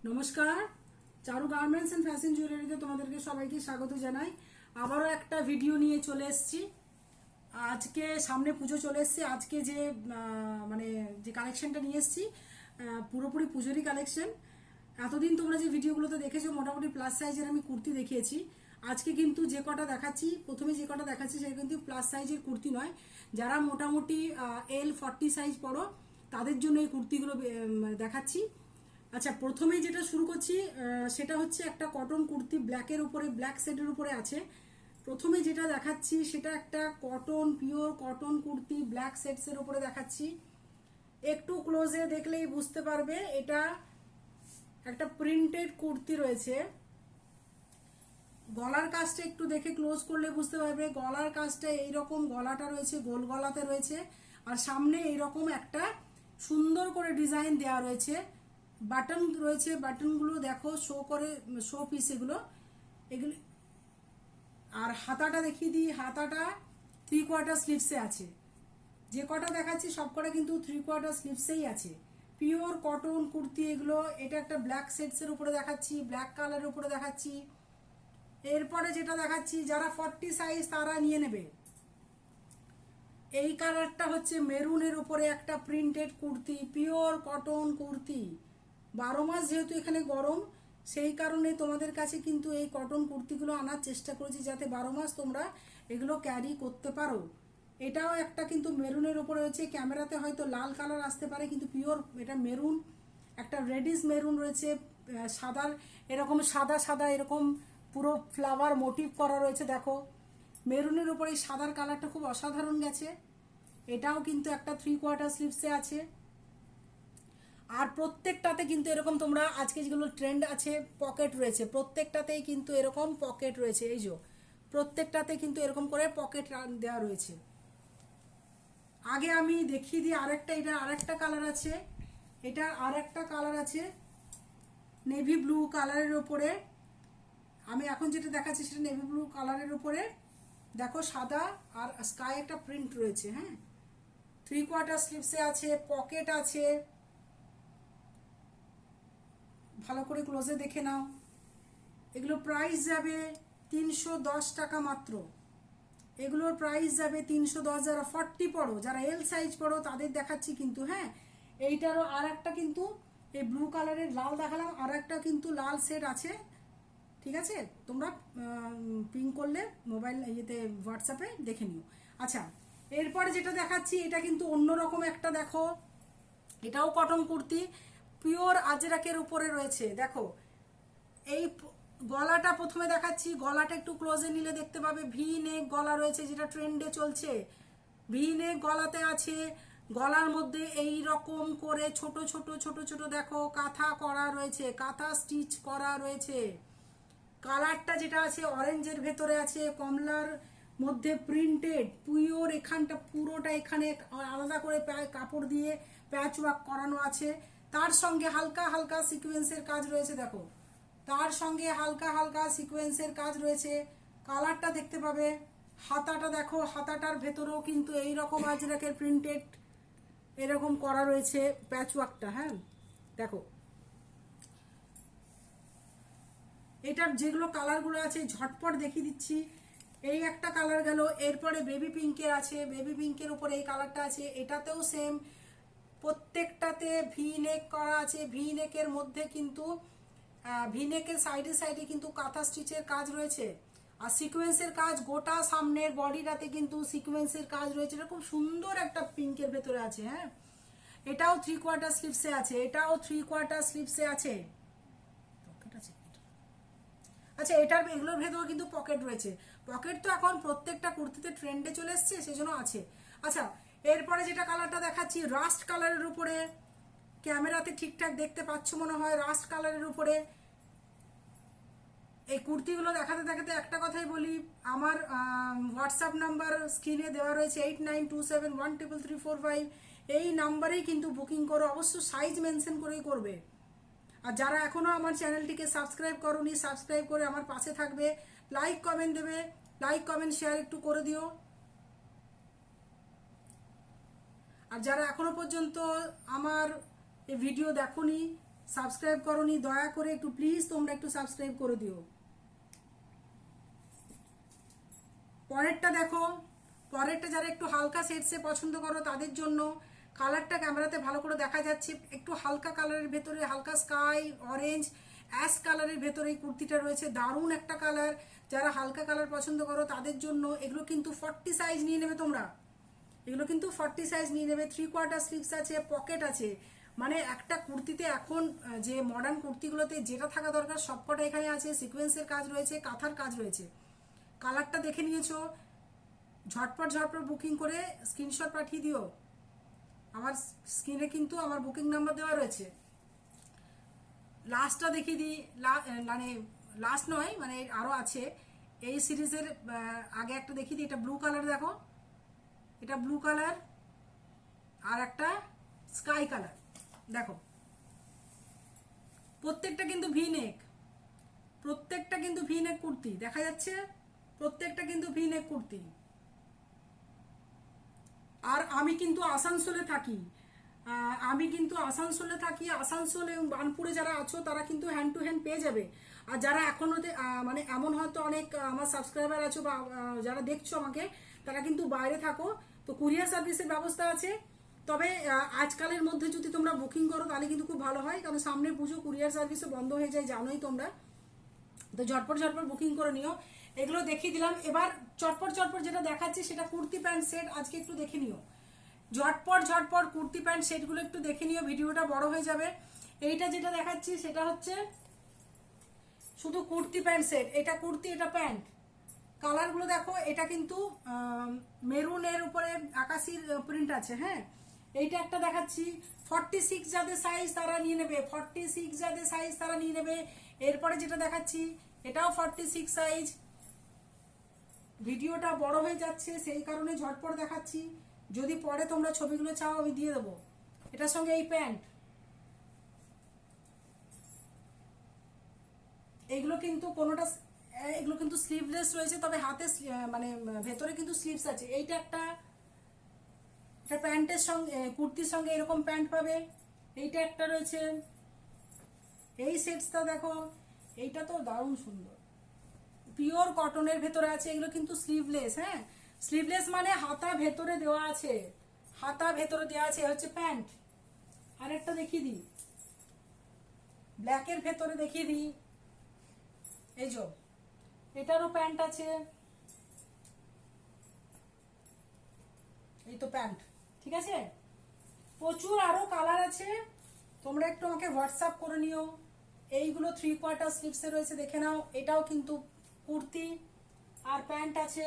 নমস্কার, চারু garments and fashion জুয়েলারিতে তোমাদেরকে সবাইকে স্বাগত জানাই। আবারও একটা ভিডিও নিয়ে চলে এসেছি। আজকে সামনে পুজো চলে এসেছে। আজকে যে যে কালেকশনটা নিয়ে এসেছি পুরোপুরি পুজোরই কালেকশন। এতদিন তোমরা যে ভিডিওগুলোতে দেখেছো মোটামুটি প্লাস সাইজের আমি কুর্তি দেখিয়েছি। আজকে কিন্তু যে কটা দেখাচ্ছি, প্রথমে যে কটা দেখাচ্ছি সেটা কিন্তু প্লাস সাইজের কুর্তি নয়। যারা মোটামুটি L40 সাইজ পড়ো তাদের জন্য এই কুর্তিগুলো দেখাচ্ছি। আচ্ছা, প্রথমেই যেটা শুরু করছি সেটা হচ্ছে একটা কটন কুর্তি, ব্ল্যাকের উপরে, ব্ল্যাক সেটের উপরে আছে। প্রথমে যেটা দেখাচ্ছি সেটা একটা cotton, pure cotton kurti, black সেটসের উপরে দেখাচ্ছি। একটু ক্লোজে দেখলেই বুঝতে পারবে এটা একটা প্রিন্টেড কুর্তি রয়েছে। গলার কাজটা একটু দেখে ক্লোজ করলে বুঝতে পারবে গলার কাজটা এইরকম, গলাটা রয়েছে গোল গলাতে রয়েছে, আর সামনে এইরকম একটা সুন্দর করে ডিজাইন দেওয়া রয়েছে। বাটন রয়েছে, বাটনগুলো দেখো শো করে, শো পিস এগুলো। আর হাতাটা দেখিয়ে দিই, হাতাটা 3/4 স্লিভসে আছে। যে কটা দেখাচ্ছি সব কটা কিন্তু 3/4 স্লিভসেই আছে। পিওর কটন কুর্তি এগুলো। এটা একটা ব্ল্যাক সেটসের উপরে দেখাচ্ছি, ব্ল্যাক কালারের উপরে দেখাচ্ছি। এরপরে যেটা দেখাচ্ছি যারা 40 সাইজ তারা নিয়ে নেবে। এই কালারটা হচ্ছে মেরুনের উপরে একটা printed kurti, pure cotton kurti. 12 মাস যেহেতু এখানে গরম, সেই কারণে তোমাদের কাছে কিন্তু এই কটন কুর্তিগুলো আনার চেষ্টা করেছি যাতে 12 মাস তোমরা এগুলো ক্যারি করতে পারো। এটাও একটা কিন্তু মেরুনের উপরে রয়েছে। ক্যামেরাতে হয়তো লাল কালার আসতে পারে কিন্তু পিওর এটা মেরুন, একটা রেডিশ মেরুন রয়েছে। সাদার এরকম সাদা সাদা এরকম পুরো ফ্লাওয়ার মোটিভ করা রয়েছে। দেখো মেরুনের উপরে এই সাদার কালারটা খুব অসাধারণ গেছে। এটাও কিন্তু একটা 3/4 স্লিভসে আছে। আর প্রত্যেকটাতে কিন্তু এরকম, তোমরা আজকে যেগুলো ট্রেন্ড আছে, পকেট রয়েছে প্রত্যেকটাতেই কিন্তু এরকম পকেট রয়েছে। এই যে প্রত্যেকটাতে কিন্তু এরকম করে পকেট দেওয়া রয়েছে। আগে আমি দেখিয়ে দিই আরেকটা, এটা আরেকটা কালার আছে, এটা আরেকটা কালার আছে নেভি ব্লু কালারের উপরে। আমি এখন যেটা দেখাচ্ছি সেটা নেভি ব্লু কালারের উপরে। দেখো সাদা আর স্কাই একটা প্রিন্ট রয়েছে। হ্যাঁ, 3/4 স্লিভসে আছে, পকেট আছে। ভালো করে ক্লোজে দেখে নাও। এগুলো প্রাইস যাবে 310 টাকা মাত্র। এগুলোর প্রাইস যাবে 310। যারা 40 পড়ো, যারা L সাইজ পড়ো তাদের দেখাচ্ছি কিন্তু। হ্যাঁ, এইটারও আর একটা কিন্তু এই ব্লু কালারের লাল দেখালাম, আর একটা কিন্তু লাল সেট আছে। ঠিক আছে, তোমরা পিং করলে মোবাইল ইয়েতে হোয়াটসঅ্যাপে দেখে নিও। আচ্ছা, এরপরে যেটা দেখাচ্ছি এটা কিন্তু অন্যরকম একটা, দেখো এটাও কটন কুর্তি, পিওর আজরাকের উপরে রয়েছে। দেখো এই গলাটা প্রথমে দেখাচ্ছি, গলাটা একটু ক্লোজে নিলে দেখতে পাবে ভি নেক গলা রয়েছে, যেটা ট্রেন্ডে চলছে। ভি নেক গলাতে আছে। গলার মধ্যে এই রকম করে ছোট ছোট ছোট ছোট দেখো কাঁথা করা রয়েছে, কাঁথা স্টিচ করা রয়েছে। কালারটা যেটা আছে অরেঞ্জের ভেতরে আছে, কমলার মধ্যে প্রিন্টেড, পিওর এখানটা পুরোটা এখানে আলাদা করে কাপড় দিয়ে প্যাচ ওয়ার্ক করানো আছে। তার সঙ্গে হালকা হালকা সিকোয়েন্সের কাজ রয়েছে। দেখো তার সঙ্গে হালকা হালকা সিকোয়েন্সের কাজ রয়েছে। কালারটা দেখতে পাবে। হাতাটা দেখো, হাতাটার ভেতরেও কিন্তু এইরকম আজরাকের প্রিন্টেড এরকম করা রয়েছে প্যাচ ওয়ার্কটা। হ্যাঁ দেখো, এটার যেগুলো কালারগুলো আছে ঝটপট দেখিয়ে দিচ্ছি। এই একটা কালার গেল, এরপরে বেবি পিঙ্কের আছে, বেবি পিঙ্কের উপরে এই কালারটা আছে। এটাতেও সেম, প্রত্যেকটাতে ভি নেক করা আছে। ভি নেকের মধ্যে কিন্তু ভি নেকের সাইডে সাইডে কিন্তু কাঁথা স্টিচের কাজ রয়েছে, আর সিকোয়েন্সের কাজ গোটা সামনের বডিটাতে কিন্তু সিকোয়েন্সের কাজ রয়েছে। এটা খুব সুন্দর একটা পিঙ্কের ভেতরে আছে। হ্যাঁ, এটাও 3/4 স্লিভসে আছে, এটাও 3/4 স্লিভসে আছে। আচ্ছা, এগুলোর ভেতরে কিন্তু পকেট রয়েছে। পকেট তো এখন প্রত্যেকটা কুর্তিতে ট্রেন্ডে চলে এসছে, সেজন্য আছে। আচ্ছা, এরপরে যেটা কালারটা দেখাচ্ছি রাস্ট কালারের উপরে, ক্যামেরাতে ঠিকঠাক দেখতে পাচ্ছ মনে হয়, রাস্ট কালারের উপরে। এই কুর্তিগুলো দেখাতে দেখাতে একটা কথাই বলি, আমার হোয়াটসঅ্যাপ নাম্বার স্ক্রিনে দেওয়া রয়েছে 8927133345। এই নাম্বারেই কিন্তু বুকিং করো, অবশ্য সাইজ মেনশন করেই করবে। আর যারা এখনো আমার চ্যানেলটিকে সাবস্ক্রাইব করোনি, সাবস্ক্রাইব করে আমার পাশে থাকবে, লাইক কমেন্ট দেবে, লাইক কমেন্ট শেয়ার একটু করে দিও। আর যারা এখনো পর্যন্ত আমার এই ভিডিও দেখোনি সাবস্ক্রাইব করনি, দয়া করে একটু প্লিজ তোমরা একটু সাবস্ক্রাইব করে দিও। পরেরটা দেখো, পরেরটা যারা একটু হালকা শেডসে পছন্দ করো তাদের জন্য, কালারটা ক্যামেরাতে ভালো করে দেখা যাচ্ছে, একটু হালকা কালারের ভেতরে, হালকা স্কাই অরেঞ্জ অ্যাশ কালারের ভেতরে এই কুর্তিটা রয়েছে, দারুণ একটা কালার। যারা হালকা কালার পছন্দ করো তাদের জন্য এগুলো কিন্তু 40 সাইজ নিয়ে নেবে তোমরা, এগুলো কিন্তু 40 সাইজ নিয়ে নেবে। 3/4 স্লিভস আছে, পকেট আছে, মানে একটা কুর্তিতে এখন যে মডার্ন কুর্তিগুলোতে যেটা থাকা দরকার সবকটা এখানে আছে। সিকোয়েন্সের কাজ রয়েছে, কাঁথার কাজ রয়েছে। কালারটা দেখে নিয়েছো, ঝটপট ঝটপট বুকিং করে স্ক্রিনশট পাঠিয়ে দিও। আমার স্ক্রিনে কিন্তু আমার বুকিং নাম্বার দেওয়া রয়েছে। লাস্টটা দেখিয়ে দিই, মানে লাস্ট নয়, মানে আরও আছে এই সিরিজের। আগে একটা দেখিয়ে দিই, এটা ব্লু কালার দেখো, এটা ব্লু কালার আর একটা স্কাই কালার দেখো। প্রত্যেকটা কিন্তু ভি নেক, প্রত্যেকটা কিন্তু ভি নেক কুর্তি দেখা যাচ্ছে, প্রত্যেকটা কিন্তু ভি নেক কুর্তি। আর আমি কিন্তু আসানসোলে থাকি, আসানসোল এবং বার্নপুরে যারা আছো তারা কিন্তু হ্যান্ড টু হ্যান্ড পেয়ে যাবে। আর যারা এখনো মানে এমন হয়তো অনেক আমার সাবস্ক্রাইবার আছো বা যারা দেখছো আমাকে, তারা কিন্তু বাইরে থাকো, তো কুরিয়ার সার্ভিসের ব্যবস্থা আছে। তবে আজকালের মধ্যে যদি তোমরা বুকিং করো তাহলে কিন্তু খুব ভালো হয়, কারণ সামনে পুজো, কুরিয়ার সার্ভিসও বন্ধ হয়ে যায় জানোই তোমরা। তো ঝটপট ঝটপট বুকিং করে নিও। এগুলো দেখিয়ে দিলাম। এবার চটপট চটপট যেটা দেখাচ্ছি সেটা কুর্তি প্যান্ট সেট, আজকে একটু দেখে নিও। ঝটপট ঝটপট কুর্তি প্যান্ট সেটগুলো একটু দেখে নিও, ভিডিওটা বড় হয়ে যাবে। এইটা যেটা দেখাচ্ছি সেটা হচ্ছে শুধু কুর্তি প্যান্ট সেট, এটা কুর্তি, এটা প্যান্ট। কালারগুলো দেখো, এটা কিন্তু মেরুনের উপরে আকাশির প্রিন্ট আছে। হ্যাঁ, এইটা একটা দেখাচ্ছি, 46 যাদের সাইজ তারা নিয়ে নেবে, 46 যাদের সাইজ তারা নিয়ে নেবে। এরপরে যেটা দেখাচ্ছি এটাও 46 সাইজ। ভিডিওটা বড় হয়ে যাচ্ছে সেই কারণে ঝটপট দেখাচ্ছি, যদি পরে তোমরা ছবিগুলো চাও আমি দিয়ে দেবো। এটার সঙ্গে এই প্যান্ট, এইগুলো কিন্তু কোনোটা, এগুলো কিন্তু স্লিভলেস রয়েছে, তবে হাতে মানে ভেতরে কিন্তু স্লিভস আছে। এইটা একটা, এটা প্যান্টের সঙ্গে, কুর্তির সঙ্গে এরকম প্যান্ট পাবে। এইটা একটা রয়েছে, এই সেটসটা দেখো, এইটা তো দারুণ সুন্দর, পিওর কটনের ভেতরে আছে। এগুলো কিন্তু স্লিভলেস। হ্যাঁ, স্লিভলেস মানে হাতা ভেতরে দেওয়া আছে, হাতা ভেতরে দেওয়া আছে, হচ্ছে প্যান্ট। আরেকটা দেখিয়ে দিই, ব্ল্যাকের ভেতরে দেখিয়ে দিই, এই যে এটারও প্যান্ট আছে, এই তো প্যান্ট। ঠিক আছে, প্রচুর আরো কালার আছে, তোমরা একটু আমাকে হোয়াটসঅ্যাপ করে নিও। এইগুলো 3/4 স্লিভসে রয়েছে, দেখে নাও। এটাও কিন্তু কুর্তি আর প্যান্ট আছে।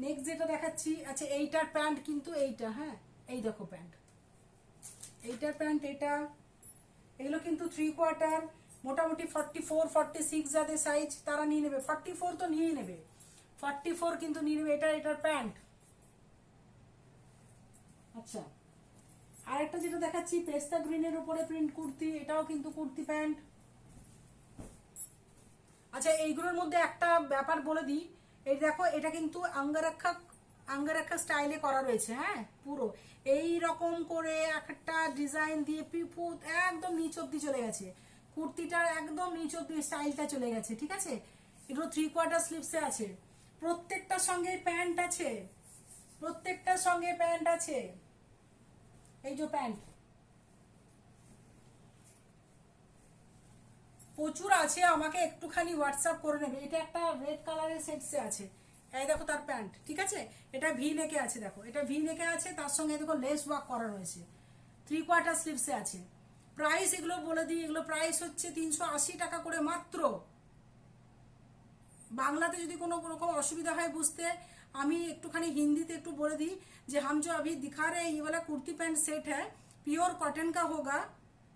নেক্সট যেটা দেখাচ্ছি, আচ্ছা এইটার প্যান্ট কিন্তু এইটা, হ্যাঁ এই দেখো প্যান্ট, এইটার প্যান্ট এটা। এগুলো কিন্তু 3/4, মোটামুটি 44-46 যাদের সাইজ তারা নিয়ে নেবে। 44 তো নিয়েই নেবে, 44 কিন্তু নিয়ে নেবে। এটার প্যান্ট। আচ্ছা, আর একটা যেটা দেখাচ্ছি পেস্তা গ্রিনের উপরে প্রিন্ট কুর্তি, এটাও কিন্তু কুর্তি প্যান্ট। আচ্ছা, এইগুলোর মধ্যে একটা ব্যাপার বলে দিই, এই দেখো এটা কিন্তু আঙ্গারাক্ষা স্টাইলে করা রয়েছে। হ্যাঁ, পুরো এই রকম করে একটা ডিজাইন দিয়ে পিপুত একদম নিচ অব্দি চলে গেছে, কুর্তিটার একদম নিচ অব্দি স্টাইলটা চলে গেছে। ঠিক আছে, এগুলো 3/4 স্লিভসে আছে, প্রত্যেকটার সঙ্গে প্যান্ট আছে, প্রত্যেকটার সঙ্গে প্যান্ট আছে। এই যে প্যান্ট প্রচুর আছে, আমাকে একটুখানি হোয়াটসঅ্যাপ করে নেবে। এটা একটা রেড কালারের সেটসে আছে, এই দেখো তার প্যান্ট। ঠিক আছে, এটা ভি নেকে আছে, দেখো এটা ভি নেকে আছে, তার সঙ্গে দেখো লেস ওয়ার্ক করা রয়েছে, 3/4 স্লিভসে আছে। প্রাইস এগুলো বলে দিই, এগুলো প্রাইস হচ্ছে 380 টাকা করে মাত্র। বাংলাতে যদি কোনো রকম অসুবিধা হয় বুঝতে, আমি একটুখানি হিন্দিতে একটু বলে দিই যে हम जो अभी दिखा रहे हैं ये वाला कुर्ती पैंट सेट है, प्योर कॉटन का होगा,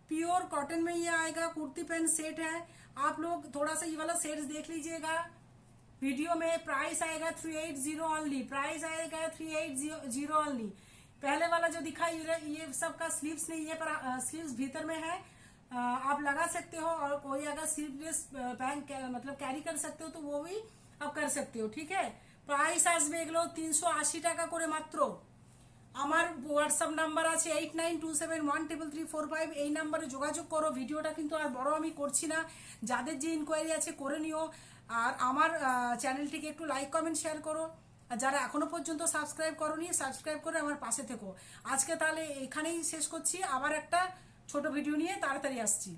प्योर कॉटन में ये आएगा, कुर्ती पैंट सेट है। आप लोग थोड़ा सा ये वाला सेट देख लीजिएगा, वीडियो में प्राइस आएगा 380 ओनली, प्राइस आएगा 380 ओनली। पहले वाला जो दिखा ये सबका स्लीव्स नहीं है, पर स्लीव्स भीतर में है, आप लगा सकते हो। और कोई अगर स्लीवलेस पैंट मतलब कैरी कर सकते हो तो वो भी आप कर सकते हो। ठीक है, প্রাইস আসবে এগুলো 380 টাকা করে মাত্র। আমার হোয়াটসঅ্যাপ নাম্বার আছে 8927133345, এই নাম্বারে যোগাযোগ করো। ভিডিওটা কিন্তু আর বড় আমি করছি না, যাদের যে ইনকোয়ারি আছে করে নিও। আর আমার চ্যানেলটিকে একটু লাইক কমেন্ট শেয়ার করো, আর যারা এখনো পর্যন্ত সাবস্ক্রাইব করোনি সাবস্ক্রাইব করে আমার পাশে থেকো। আজকে তাহলে এখানেই শেষ করছি, আবার একটা ছোট ভিডিও নিয়ে তাড়াতাড়ি আসছি।